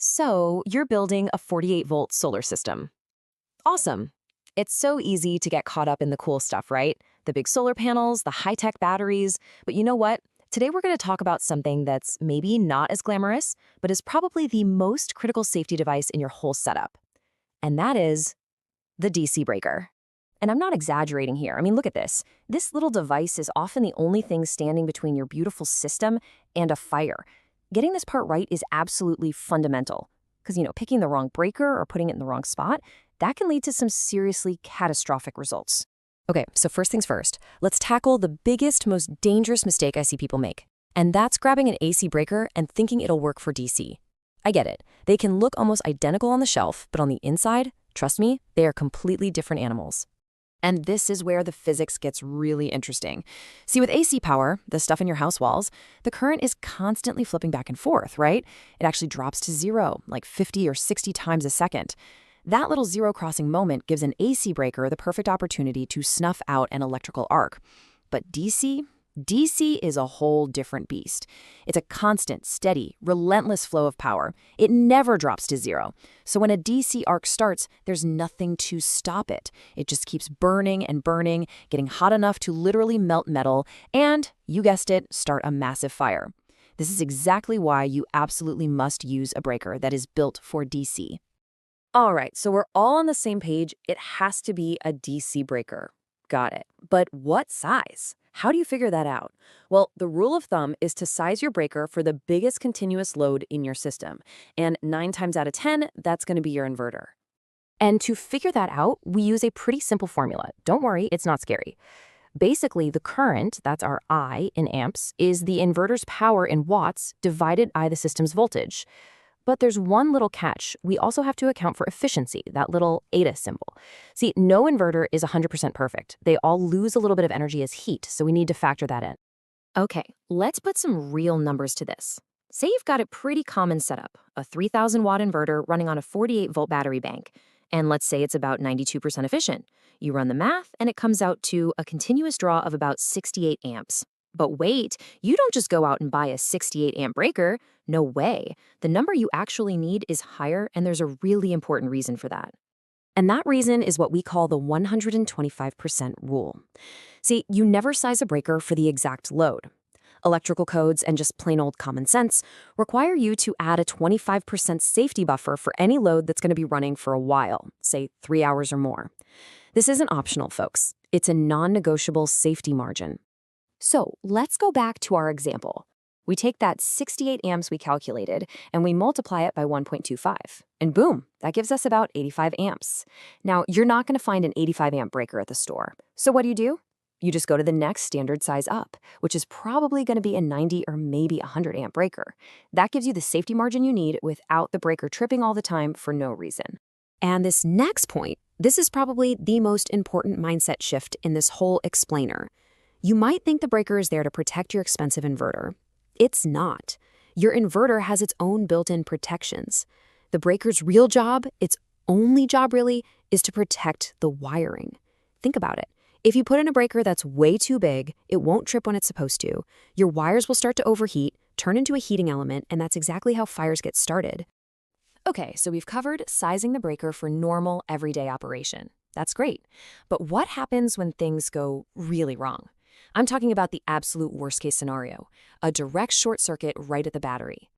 So, you're building a 48-volt solar system. Awesome. It's so easy to get caught up in the cool stuff, right? The big solar panels, the high-tech batteries. But you know what? Today we're going to talk about something that's maybe not as glamorous, but is probably the most critical safety device in your whole setup. And that is the DC breaker. And I'm not exaggerating here. I mean, look at this. This little device is often the only thing standing between your beautiful system and a fire. Getting this part right is absolutely fundamental. Because, picking the wrong breaker or putting it in the wrong spot, that can lead to some seriously catastrophic results. Okay, so first things first, let's tackle the biggest, most dangerous mistake I see people make. And that's grabbing an AC breaker and thinking it'll work for DC. I get it. They can look almost identical on the shelf, but on the inside, trust me, they are completely different animals. And this is where the physics gets really interesting. See, with AC power, the stuff in your house walls, the current is constantly flipping back and forth, right? It actually drops to zero, like 50 or 60 times a second. That little zero crossing moment gives an AC breaker the perfect opportunity to snuff out an electrical arc. But DC is a whole different beast. It's a constant, steady, relentless flow of power. It never drops to zero. So when a DC arc starts, there's nothing to stop it. It just keeps burning and burning, getting hot enough to literally melt metal, and, you guessed it, start a massive fire. This is exactly why you absolutely must use a breaker that is built for DC. All right, so we're all on the same page. It has to be a DC breaker. Got it. But what size? How do you figure that out? Well, the rule of thumb is to size your breaker for the biggest continuous load in your system. And 9 times out of 10, that's going to be your inverter. And to figure that out, we use a pretty simple formula. Don't worry, it's not scary. Basically, the current, that's our I in amps, is the inverter's power in watts divided by the system's voltage. But there's one little catch. We also have to account for efficiency, that little eta symbol. See, no inverter is 100% perfect. They all lose a little bit of energy as heat, so we need to factor that in. Okay, let's put some real numbers to this. Say you've got a pretty common setup, a 3,000-watt inverter running on a 48-volt battery bank, and let's say it's about 92% efficient. You run the math, and it comes out to a continuous draw of about 68 amps. But wait, you don't just go out and buy a 68-amp breaker. No way. The number you actually need is higher, and there's a really important reason for that. And that reason is what we call the 125% rule. See, you never size a breaker for the exact load. Electrical codes and just plain old common sense require you to add a 25% safety buffer for any load that's going to be running for a while, say 3 hours or more. This isn't optional, folks. It's a non-negotiable safety margin. So let's go back to our example. We take that 68 amps we calculated and we multiply it by 1.25. And boom, that gives us about 85 amps. Now, you're not going to find an 85 amp breaker at the store. So what do? You just go to the next standard size up, which is probably going to be a 90 or maybe 100 amp breaker. That gives you the safety margin you need without the breaker tripping all the time for no reason. And this next point, this is probably the most important mindset shift in this whole explainer. You might think the breaker is there to protect your expensive inverter. It's not. Your inverter has its own built-in protections. The breaker's real job, its only job really, is to protect the wiring. Think about it. If you put in a breaker that's way too big, it won't trip when it's supposed to. Your wires will start to overheat, turn into a heating element, and that's exactly how fires get started. Okay, so we've covered sizing the breaker for normal, everyday operation. That's great. But what happens when things go really wrong? I'm talking about the absolute worst-case scenario, a direct short circuit right at the battery.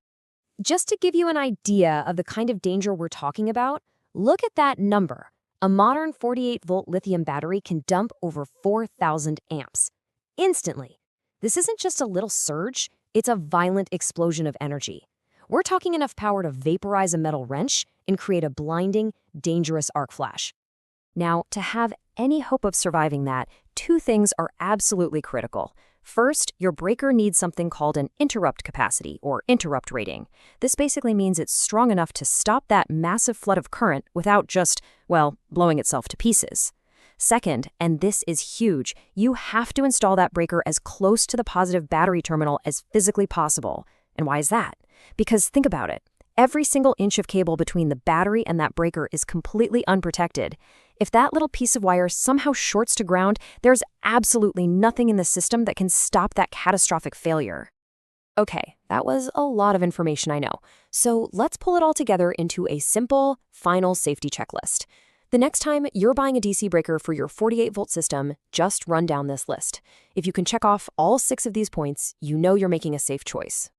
Just to give you an idea of the kind of danger we're talking about, look at that number. A modern 48-volt lithium battery can dump over 4,000 amps instantly. This isn't just a little surge, it's a violent explosion of energy. We're talking enough power to vaporize a metal wrench and create a blinding, dangerous arc flash. Now, to have any hope of surviving that, 2 things are absolutely critical. First, your breaker needs something called an interrupt capacity, or interrupt rating. This basically means it's strong enough to stop that massive flood of current without just, blowing itself to pieces. Second, and this is huge, you have to install that breaker as close to the positive battery terminal as physically possible. And why is that? Because think about it. Every single inch of cable between the battery and that breaker is completely unprotected. If that little piece of wire somehow shorts to ground, there's absolutely nothing in the system that can stop that catastrophic failure. Okay, that was a lot of information, I know. So let's pull it all together into a simple, final safety checklist. The next time you're buying a DC breaker for your 48-volt system, just run down this list. If you can check off all 6 of these points, you know you're making a safe choice.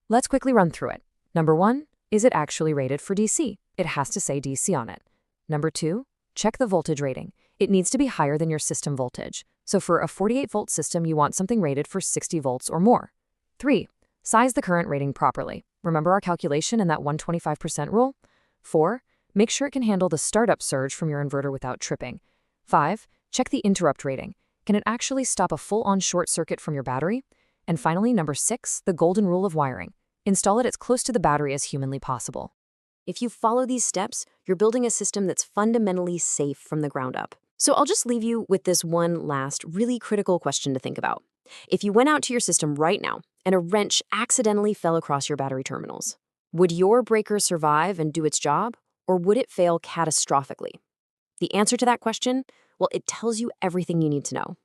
Let's quickly run through it. Number 1, is it actually rated for DC? It has to say DC on it. Number 2, check the voltage rating. It needs to be higher than your system voltage. So for a 48-volt system, you want something rated for 60 volts or more. 3, size the current rating properly. Remember our calculation and that 125% rule? 4, make sure it can handle the startup surge from your inverter without tripping. 5, check the interrupt rating. Can it actually stop a full-on short circuit from your battery? And finally, number 6, the golden rule of wiring. Install it as close to the battery as humanly possible. If you follow these steps, you're building a system that's fundamentally safe from the ground up. So I'll just leave you with this one last really critical question to think about. If you went out to your system right now and a wrench accidentally fell across your battery terminals, would your breaker survive and do its job, or would it fail catastrophically? The answer to that question, well, it tells you everything you need to know.